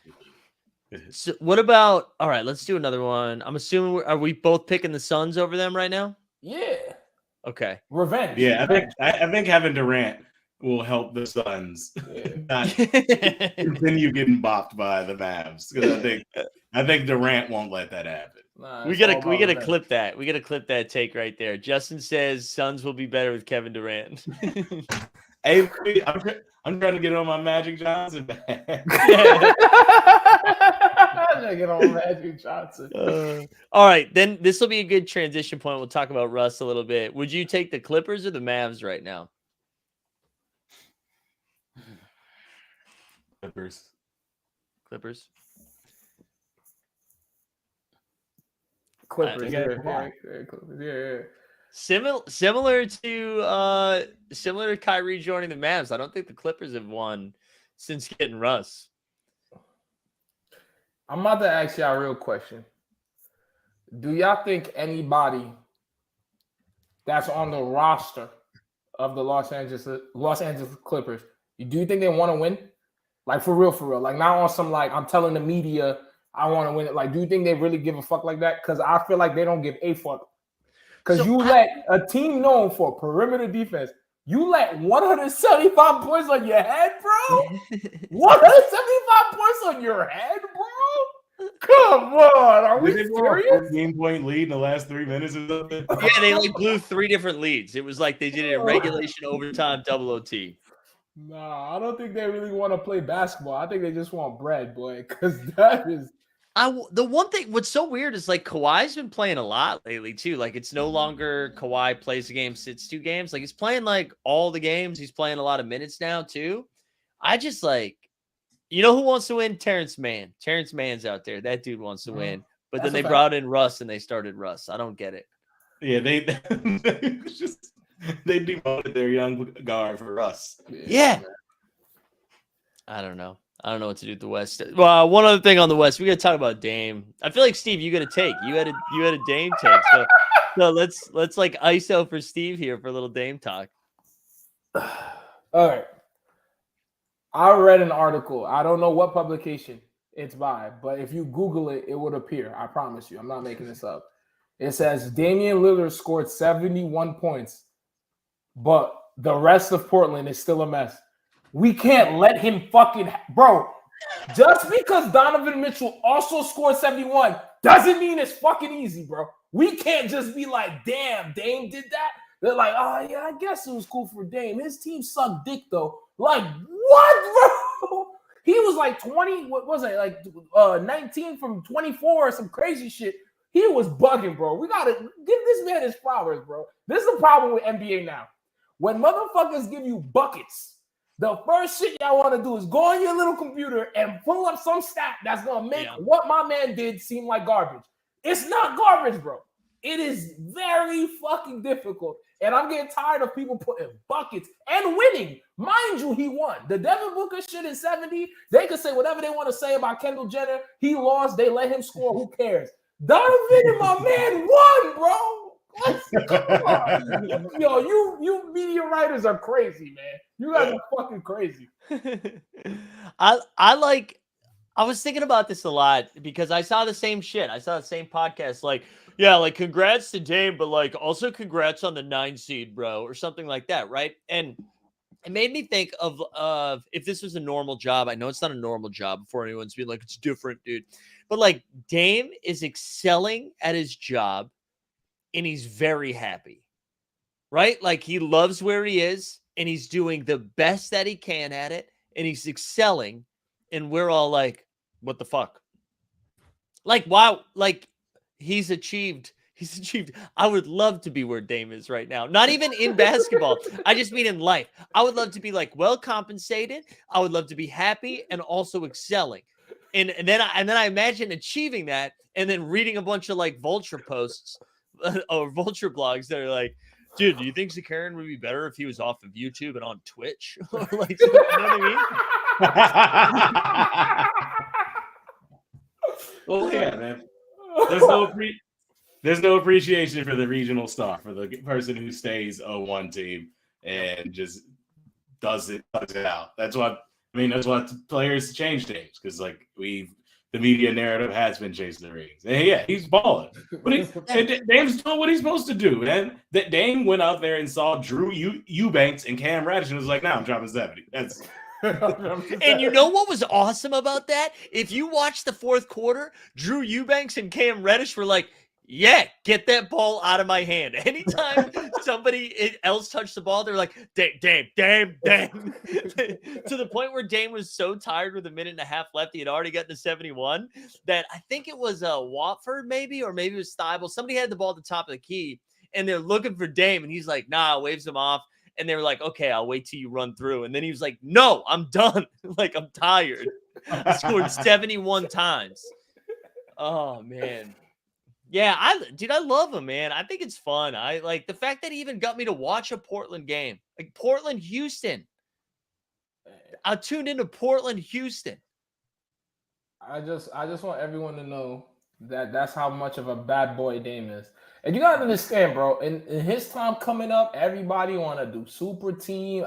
So what about? All right, let's do another one. I'm assuming are we both picking the Suns over them right now? Yeah. Okay. Revenge. Yeah, I think having Durant will help the Suns not continue getting bopped by the Mavs, because I think Durant won't let that happen. Nah, we gotta clip that. We gotta clip that take right there. Justin says Suns will be better with Kevin Durant. Hey, I'm trying to get on my Magic Johnson back. Get on Magic Johnson. All right, then this will be a good transition point. We'll talk about Russ a little bit. Would you take the Clippers or the Mavs right now? Clippers. Yeah. Similar to Kyrie joining the Mavs. I don't think the Clippers have won since getting Russ. I'm about to ask y'all a real question. Do y'all think anybody that's on the roster of the Los Angeles Clippers, do you think they want to win? Like, for real. Like, not on some, like, I'm telling the media I want to win it. Like, do you think they really give a fuck like that? Because I feel like they don't give a fuck. Because let a team known for perimeter defense, you let 175 points on your head, bro? 175 points on your head, bro? Come on. Are we serious? 14-point lead in the last 3 minutes or something? Yeah, they like blew 3 different leads. It was like they did it in regulation, overtime, double OT. Nah, I don't think they really want to play basketball. I think they just want bread, boy, because that is... The one thing, what's so weird is like Kawhi's been playing a lot lately too. Like, it's no longer Kawhi plays a game, sits 2 games. Like, he's playing like all the games. He's playing a lot of minutes now too. I just like, you know who wants to win? Terrence Mann. Terrence Mann's out there. That dude wants to win. But then they brought in Russ and they started Russ. I don't get it. Yeah, they demoted their young guard for Russ. Yeah. I don't know. I don't know what to do with the West. Well, one other thing on the West, we got to talk about Dame. I feel like Steve, you got to take. You had a Dame take. So let's like ISO for Steve here for a little Dame talk. All right. I read an article. I don't know what publication it's by, but if you Google it, it would appear. I promise you. I'm not making this up. It says Damian Lillard scored 71 points, but the rest of Portland is still a mess. We can't let him fucking bro. Just because Donovan Mitchell also scored 71 doesn't mean it's fucking easy, bro. We can't just be like, damn, Dame did that. They're like, oh yeah, I guess it was cool for Dame. His team sucked dick though. Like, what, bro? He was like 20, what was it? Like 19 from 24 or some crazy shit. He was bugging, bro. We gotta give this man his flowers, bro. This is the problem with NBA now. When motherfuckers give you buckets, the first shit y'all want to do is go on your little computer and pull up some stat that's going to make what my man did seem like garbage. It's not garbage, bro. It is very fucking difficult. And I'm getting tired of people putting buckets and winning. Mind you, he won. The Devin Booker shit in 70, they could say whatever they want to say about Kendall Jenner. He lost. They let him score. Who cares? Donovan and my man won, bro. Come on. Yo, you media writers are crazy, man. You guys are fucking crazy. I was thinking about this a lot because I saw the same shit. I saw the same podcast. Like, yeah, like congrats to Dame, but like also congrats on the 9 seed, bro, or something like that, right? And it made me think of if this was a normal job. I know it's not a normal job before anyone's being like, it's different, dude. But like Dame is excelling at his job. And he's very happy, right? Like he loves where he is and he's doing the best that he can at it and he's excelling. And we're all like, what the fuck? Like, wow, like he's achieved. I would love to be where Dame is right now. Not even in basketball. I just mean in life. I would love to be like well compensated. I would love to be happy and also excelling. And then I imagine achieving that and then reading a bunch of like vulture posts or vulture blogs that are like, dude, do you think Zakarin would be better if he was off of YouTube and on Twitch? Or like, you know what I mean? Well, yeah, man. There's no appreciation for the regional star, for the person who stays a 1 team and just does it out. That's what players change teams because like the media narrative has been chasing the rings. And yeah, he's balling. But Dame's doing what he's supposed to do, man. That Dame went out there and saw Drew Eubanks and Cam Reddish and was like, I'm dropping 70. That's and you know what was awesome about that? If you watch the fourth quarter, Drew Eubanks and Cam Reddish were like, yeah, get that ball out of my hand. Anytime somebody else touched the ball, they're like, Dame. To the point where Dame was so tired with a minute and a half left, he had already gotten to 71, that I think it was Watford maybe, or maybe it was Thibault. Somebody had the ball at the top of the key, and they're looking for Dame, and he's like, nah, waves him off. And they were like, okay, I'll wait till you run through. And then he was like, no, I'm done. Like, I'm tired. I scored 71 times. Oh, man. Yeah, I love him, man. I think it's fun. I like the fact that he even got me to watch a Portland game. Like Portland, Houston. I tuned into Portland, Houston. I just want everyone to know that that's how much of a bad boy Dame is. And you gotta understand, bro, in his time coming up, everybody wanna do super team.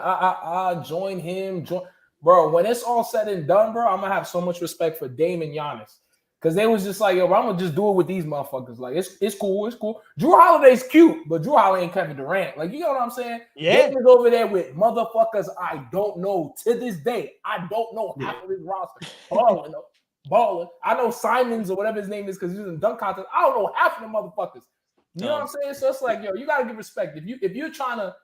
Join him. Bro, when it's all said and done, bro, I'm gonna have so much respect for Dame and Giannis. Because they was just like, yo, I'm gonna just do it with these motherfuckers. Like, it's cool. Drew Holiday's cute, but Drew Holiday ain't Kevin Durant. Like, you know what I'm saying? Yeah. Dame is over there with motherfuckers I don't know to this day. I don't know half of his roster. Balling. I know Simons or whatever his name is because he's in dunk contest. I don't know half of the motherfuckers. You know what I'm saying? So it's like, yo, you gotta give respect. If you're trying to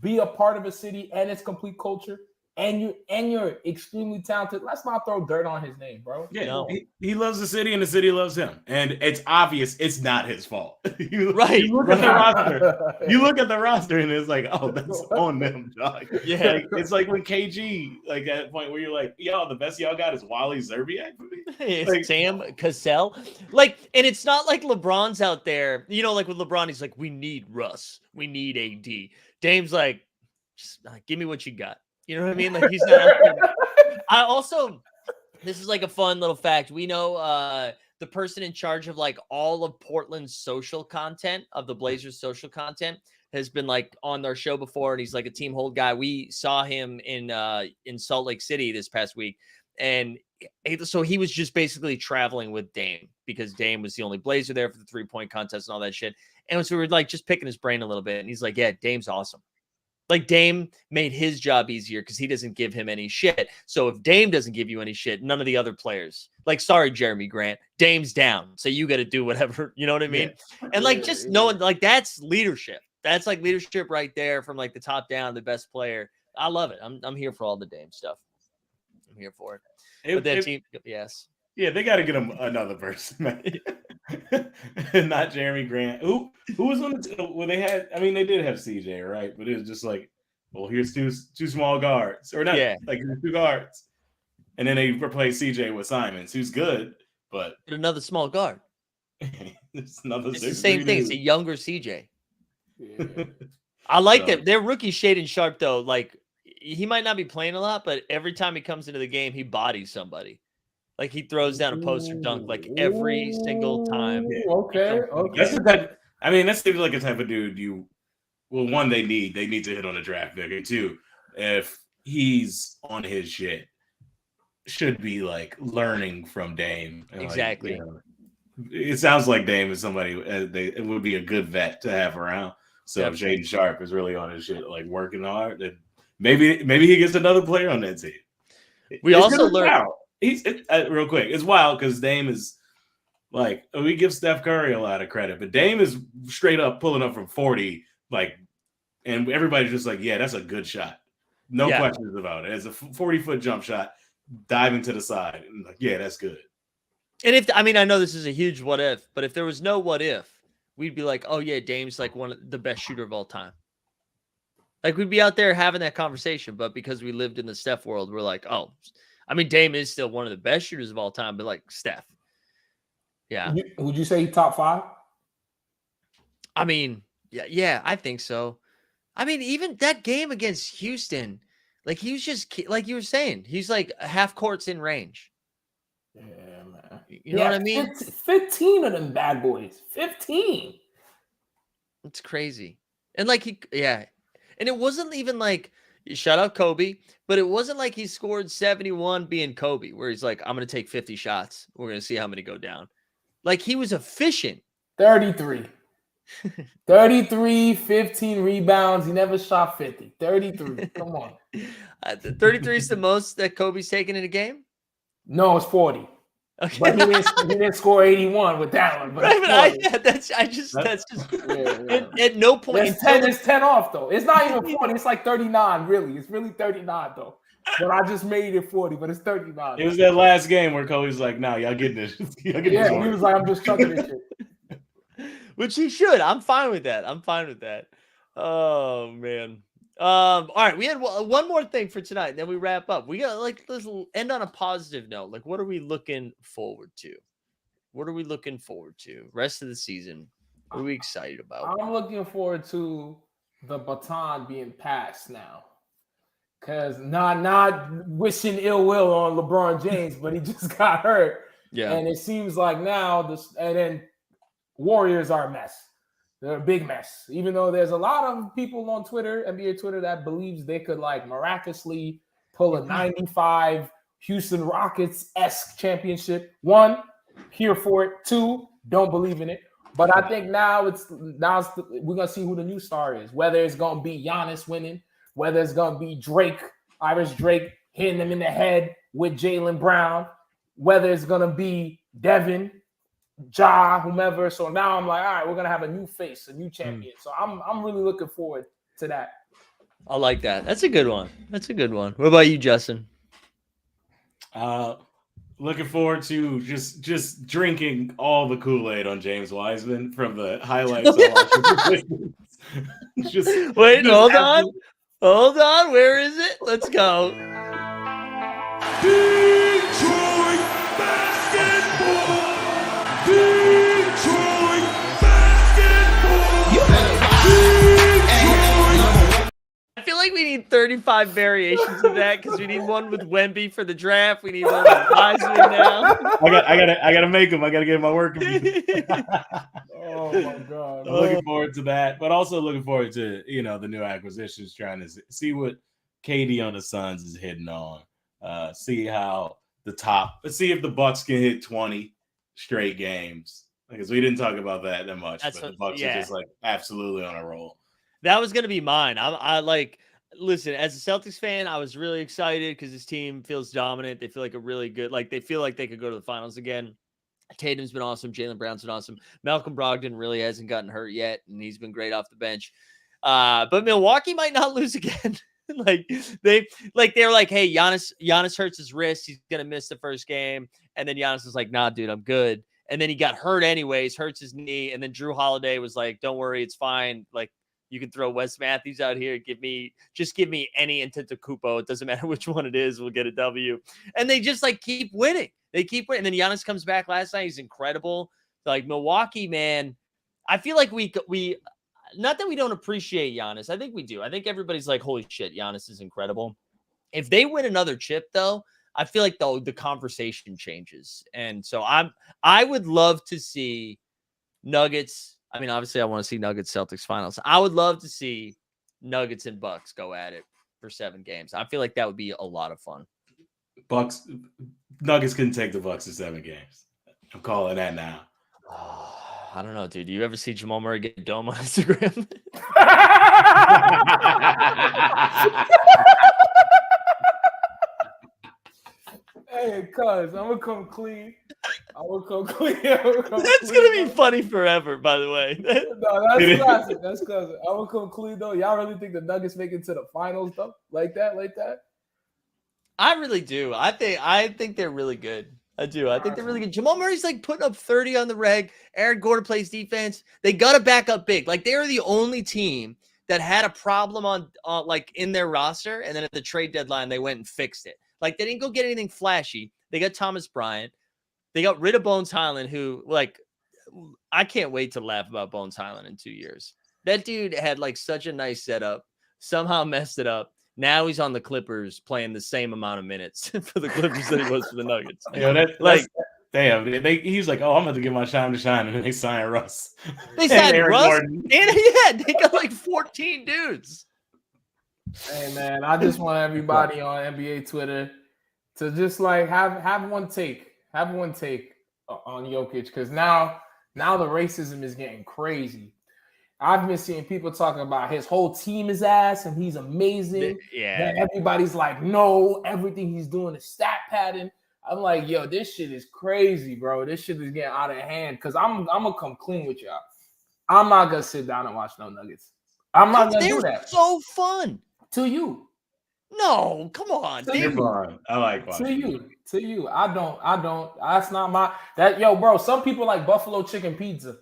be a part of a city and its complete culture, and you're extremely talented, let's not throw dirt on his name, bro. Yeah, no. He loves the city and the city loves him. And it's obvious it's not his fault. You look at the roster and it's like, oh, that's on them, dog. Yeah. Like, it's like when KG, like at that point where you're like, yo, the best y'all got is Wally Zerbiak. It's like, Sam Cassell. Like, and it's not like LeBron's out there. You know, like with LeBron, he's like, we need Russ. We need AD. Dame's like, just give me what you got. You know what I mean? Like he's not. I also, this is like a fun little fact. We know the person in charge of like all of Portland's social content, of the Blazers social content, has been like on their show before, and he's like a team hold guy. We saw him in Salt Lake City this past week, and so he was just basically traveling with Dame because Dame was the only Blazer there for the 3-point contest and all that shit. And so we were like just picking his brain a little bit, and he's like, "Yeah, Dame's awesome." Like Dame made his job easier because he doesn't give him any shit. So if Dame doesn't give you any shit, none of the other players, like, sorry, Jeremy Grant, Dame's down. So you got to do whatever, you know what I mean? Yeah. And like, just knowing, like, that's leadership. That's like leadership right there from like the top down, the best player. I love it. I'm here for all the Dame stuff. I'm here for it. But that team, yes. Yeah, they got to get him another person, man. Not Jeremy Grant. Who was on the team? Well, they had, I mean, they did have CJ, right? But it was just like, well, here's two small guards. Or not, like two guards. And then they replaced CJ with Simons, who's good, but another small guard. It's the same thing. It's a younger CJ. Yeah. I like that. Their rookie Shaedon Sharpe, though, like, he might not be playing a lot, but every time he comes into the game, he bodies somebody. Like, he throws down a poster dunk like every single time. Okay. That seems like a type of dude one, they need to hit on a draft pick. And two, if he's on his shit, should be like learning from Dame. Exactly. Like, it sounds like Dame is somebody it would be a good vet to have around. So if Shaedon Sharpe is really on his shit, like working hard, then maybe he gets another player on that team. We also learned. Real quick, it's wild because Dame is like, we give Steph Curry a lot of credit, but Dame is straight up pulling up from 40, like, and everybody's just like, yeah, that's a good shot. No questions about it. It's a 40-foot jump shot, diving to the side. And like, yeah, that's good. And I know this is a huge what if, but if there was no what if, we'd be like, oh yeah, Dame's like one of the best shooter of all time. Like, we'd be out there having that conversation, but because we lived in the Steph world, we're like, oh, I mean, Dame is still one of the best shooters of all time, but like Steph. Yeah. Would you say top 5? I mean, yeah, I think so. I mean, even that game against Houston, like, he was just, like you were saying, he's like half courts in range. Yeah, man. You know what I mean? 15 of them bad boys. 15. It's crazy. And like, and it wasn't even like, shout out Kobe, but it wasn't like he scored 71 being Kobe, where he's like, I'm going to take 50 shots. We're going to see how many go down. Like, he was efficient. 33. 33, 15 rebounds. He never shot 50. 33. Come on. 33 is the most that Kobe's taken in a game? No, it's 40. Okay. But he didn't score 81 with that one. But right, that's just at no point. It's 10 off, though. It's not even 40. It's like 39, really. It's really 39, though. But I just made it 40, but it's 39. It was that last game where Kobe's like, nah, y'all getting this. He was like, I'm just chucking this shit. Which he should. I'm fine with that. Oh, man. All right, we had one more thing for tonight, then we wrap up. We got, like, let's end on a positive note. Like, what are we looking forward to? Rest of the season. What are we excited about? I'm looking forward to the baton being passed now. Because not wishing ill will on LeBron James, but he just got hurt. Yeah. And it seems like now and then Warriors are a mess. They're a big mess. Even though there's a lot of people on Twitter, NBA Twitter, that believes they could like miraculously pull a 95 Houston Rockets-esque championship. 1, here for it. 2, don't believe in it. But I think now we're gonna see who the new star is. Whether it's gonna be Giannis winning, whether it's gonna be Irish Drake hitting him in the head with Jaylen Brown, whether it's gonna be Devin, Ja, whomever. So now I'm like, all right, we're gonna have a new face, a new champion. So I'm really looking forward to that. I like that. That's a good one. What about you, Justin? Looking forward to just drinking all the Kool-Aid on James Wiseman from the highlights. Hold on. Where is it? Let's go. Detroit basketball. I feel like we need need 35 variations of that because we need one with Wemby for the draft. We need one with Wiseman now. I gotta make them. I gotta get my work. Oh my god! I'm looking forward to that, but also looking forward to the new acquisitions. Trying to see what KD on the Suns is hitting on. See how let's see if the Bucks can hit 20 straight games, because we didn't talk about that much. But the Bucks are just like absolutely on a roll. That was gonna be mine. I like. Listen, as a Celtics fan, I was really excited because this team feels dominant. They feel like a really good, like they feel like they could go to the finals again. Tatum's been awesome. Jaylen Brown's been awesome. Malcolm Brogdon really hasn't gotten hurt yet, and he's been great off the bench. But Milwaukee might not lose again. They're like, hey, Giannis hurts his wrist. He's gonna miss the first game, and then Giannis was like, nah, dude, I'm good. And then he got hurt anyways, hurts his knee, and then Drew Holiday was like, don't worry, it's fine. Like, you can throw Wes Matthews out here. Give me any Antetokounmpo. It doesn't matter which one it is. We'll get a W. And they just like keep winning. They keep winning. And then Giannis comes back last night. He's incredible. Like Milwaukee, man, I feel like we not that we don't appreciate Giannis. I think we do. I think everybody's like, holy shit, Giannis is incredible. If they win another chip, though, I feel like the conversation changes. And so I would love to see Nuggets. I mean, obviously, I want to see Nuggets Celtics finals. I would love to see Nuggets and Bucks go at it for 7 games. I feel like that would be a lot of fun. Nuggets couldn't take the Bucks to 7 games. I'm calling that now. I don't know, dude. Do you ever see Jamal Murray get a dome on Instagram? Hey, cuz, I'm gonna come clean. That's gonna be funny forever, by the way. No, that's classic. That's classic. I'm gonna come clean though. Y'all really think the Nuggets make it to the finals though? Like that? I really do. I think they're really good. I do. I think they're really good. Jamal Murray's like putting up 30 on the reg. Aaron Gordon plays defense. They gotta back up big. Like they're the only team that had a problem on like in their roster, and then at the trade deadline they went and fixed it. Like they didn't go get anything flashy. They got Thomas Bryant. They got rid of Bones Highland, who like I can't wait to laugh about Bones Highland in 2 years. That dude had like such a nice setup, somehow messed it up. Now he's on the Clippers playing the same amount of minutes for the Clippers that he was for the Nuggets. He's like, oh, I'm about to get my time to shine, and then they sign Russ. They signed Russ, and they got like 14 dudes. Hey man, I just want everybody on NBA Twitter to just like have one take on Jokic, because now the racism is getting crazy. I've been seeing people talking about his whole team is ass and he's amazing. Yeah, and everybody's like, no, everything he's doing is stat padding. I'm like, yo, this shit is crazy, bro. This shit is getting out of hand. Because I'm gonna come clean with y'all. I'm not gonna sit down and watch no Nuggets. I'm not gonna do that. So fun. To you. No, come on. You're fun. I like watching. To you. I don't. That's not my yo, bro. Some people like buffalo chicken pizza.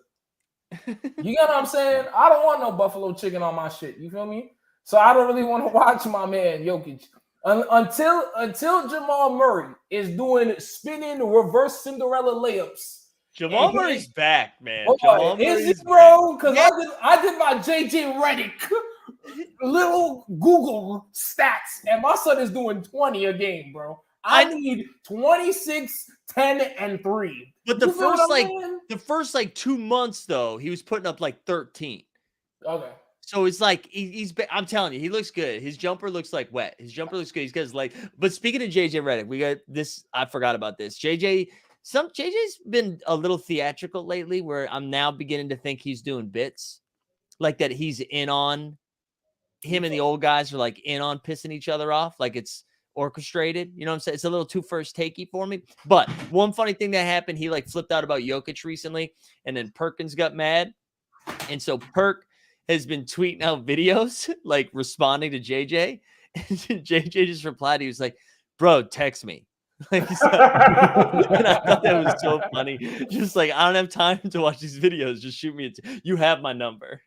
You get what I'm saying? I don't want no buffalo chicken on my shit. You feel me? So I don't really want to watch my man Jokic until Jamal Murray is doing spinning reverse Cinderella layups. Jamal Murray's back, man. Is it, bro? Because I did my JJ Redick little Google stats, and my son is doing 20 a game, bro. I need 26, 10, and 3. But the first 2 months though, he was putting up like 13. Okay. So it's like he's. I'm telling you, he looks good. His jumper looks like wet. His jumper looks good. He's got his leg. But speaking of JJ Redick, we got this. I forgot about this. JJ's been a little theatrical lately, where I'm now beginning to think he's doing bits, like that he's in on. Him and the old guys are like in on pissing each other off, like it's orchestrated. You know what I'm saying? It's a little too first takey for me. But one funny thing that happened, he like flipped out about Jokic recently, and then Perkins got mad, and so Perk has been tweeting out videos like responding to JJ. And JJ just replied. He was like, "Bro, text me." Like, and I thought that was so funny. Just like, I don't have time to watch these videos. Just shoot me. You have my number.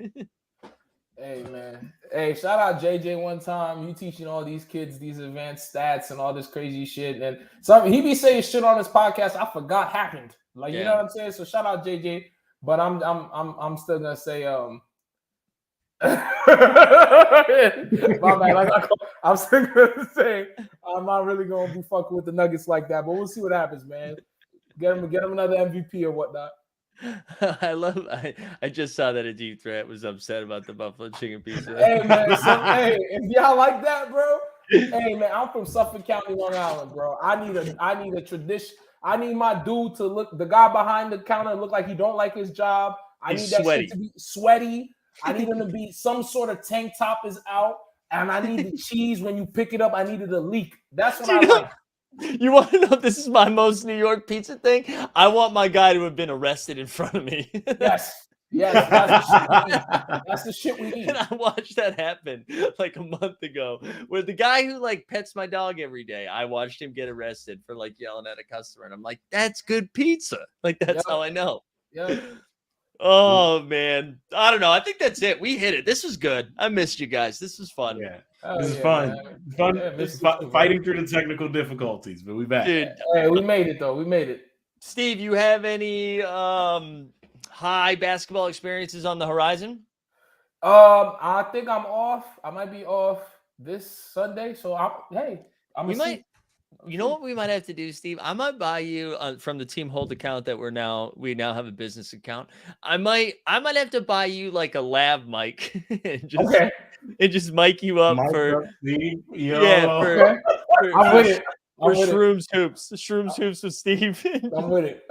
Hey man, hey, shout out JJ one time. You teaching all these kids these advanced stats and all this crazy shit, and so he be saying shit on his podcast I forgot happened. Like, you know what I'm saying? So shout out JJ. But I'm still gonna say My man, I'm still gonna say I'm not really gonna be fucking with the Nuggets like that, but we'll see what happens, man. Get him another MVP or whatnot. I just saw that a deep threat was upset about the buffalo chicken pizza. Hey man, hey, if y'all like that, bro. Hey man, I'm from Suffolk County, Long Island, bro. I need a tradition. I need my dude to look, the guy behind the counter look like he don't like his job. I need that shit to be sweaty. I need him to be some sort of tank top is out, and I need the cheese when you pick it up. I needed a leak. That's what I like. You want to know if this is my most New York pizza thing? I want my guy to have been arrested in front of me. Yes, that's the shit we need. That's the shit we need. And I watched that happen like a month ago, where the guy who like pets my dog every day, I watched him get arrested for like yelling at a customer, and I'm like, that's good pizza. Like that's how I know. Yeah. Oh man, I don't know. I think that's it. We hit it. This was good. I missed you guys. This was fun. Yeah. This is fun. Fun. Yeah, fighting through the technical difficulties, but we back. Dude, hey, we made it though. We made it. Steve, you have any high basketball experiences on the horizon? I think I'm off. I might be off this Sunday. So We might. You know what we might have to do, Steve? I might buy you from the Team Hold account that we now have a business account. I might have to buy you like a lav mic and just mic you up for I'm with it. Shrooms hoops with Steve. I'm with it.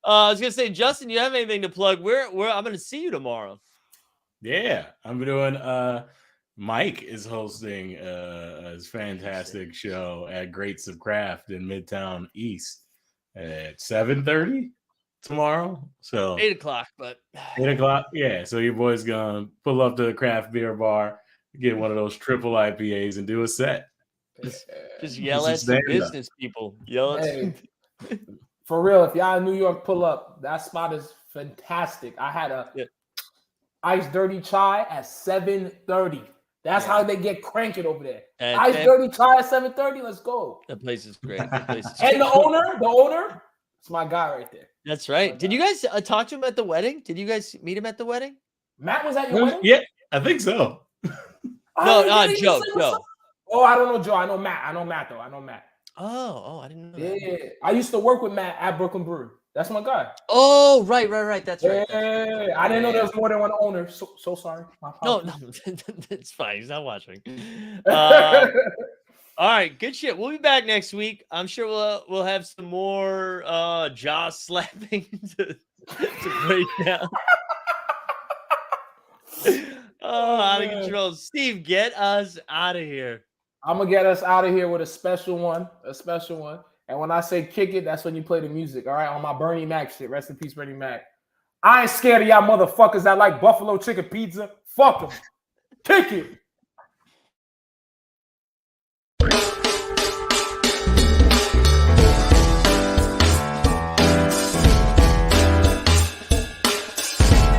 I was gonna say, Justin, you have anything to plug? Where I'm gonna see you tomorrow. Yeah, I'm doing. Mike is hosting his fantastic show at Greats of Craft in Midtown East at 7:30 tomorrow. So 8:00, but 8:00. Yeah. So your boy's gonna pull up to the craft beer bar, get one of those triple IPAs, and do a set. Just yell at some business people. Yell at for real. If y'all in New York, pull up. That spot is fantastic. I had a iced dirty chai at 7:30. That's how they get cranking over there. Ice dirty chai at 7:30. Let's go. The place is great. And the owner, it's my guy right there. That's right. Did you guys talk to him at the wedding? Did you guys meet him at the wedding? Matt was at your wedding? Yeah, I think so. Joe. Oh, I don't know Joe. I know Matt though. I know Matt. Oh, I didn't know. Yeah, I used to work with Matt at Brooklyn Brewery. That's my guy. Oh, right. That's right. Yeah, I didn't know there was more than one owner. So sorry. No, it's fine. He's not watching. All right, good shit. We'll be back next week. I'm sure we'll have some more jaw slapping to break down. Out of control. Steve, get us out of here. I'm gonna get us out of here with a special one. And when I say kick it, that's when you play the music. All right, on my Bernie Mac shit. Rest in peace, Bernie Mac. I ain't scared of y'all motherfuckers that like buffalo chicken pizza. Fuck them. Kick it.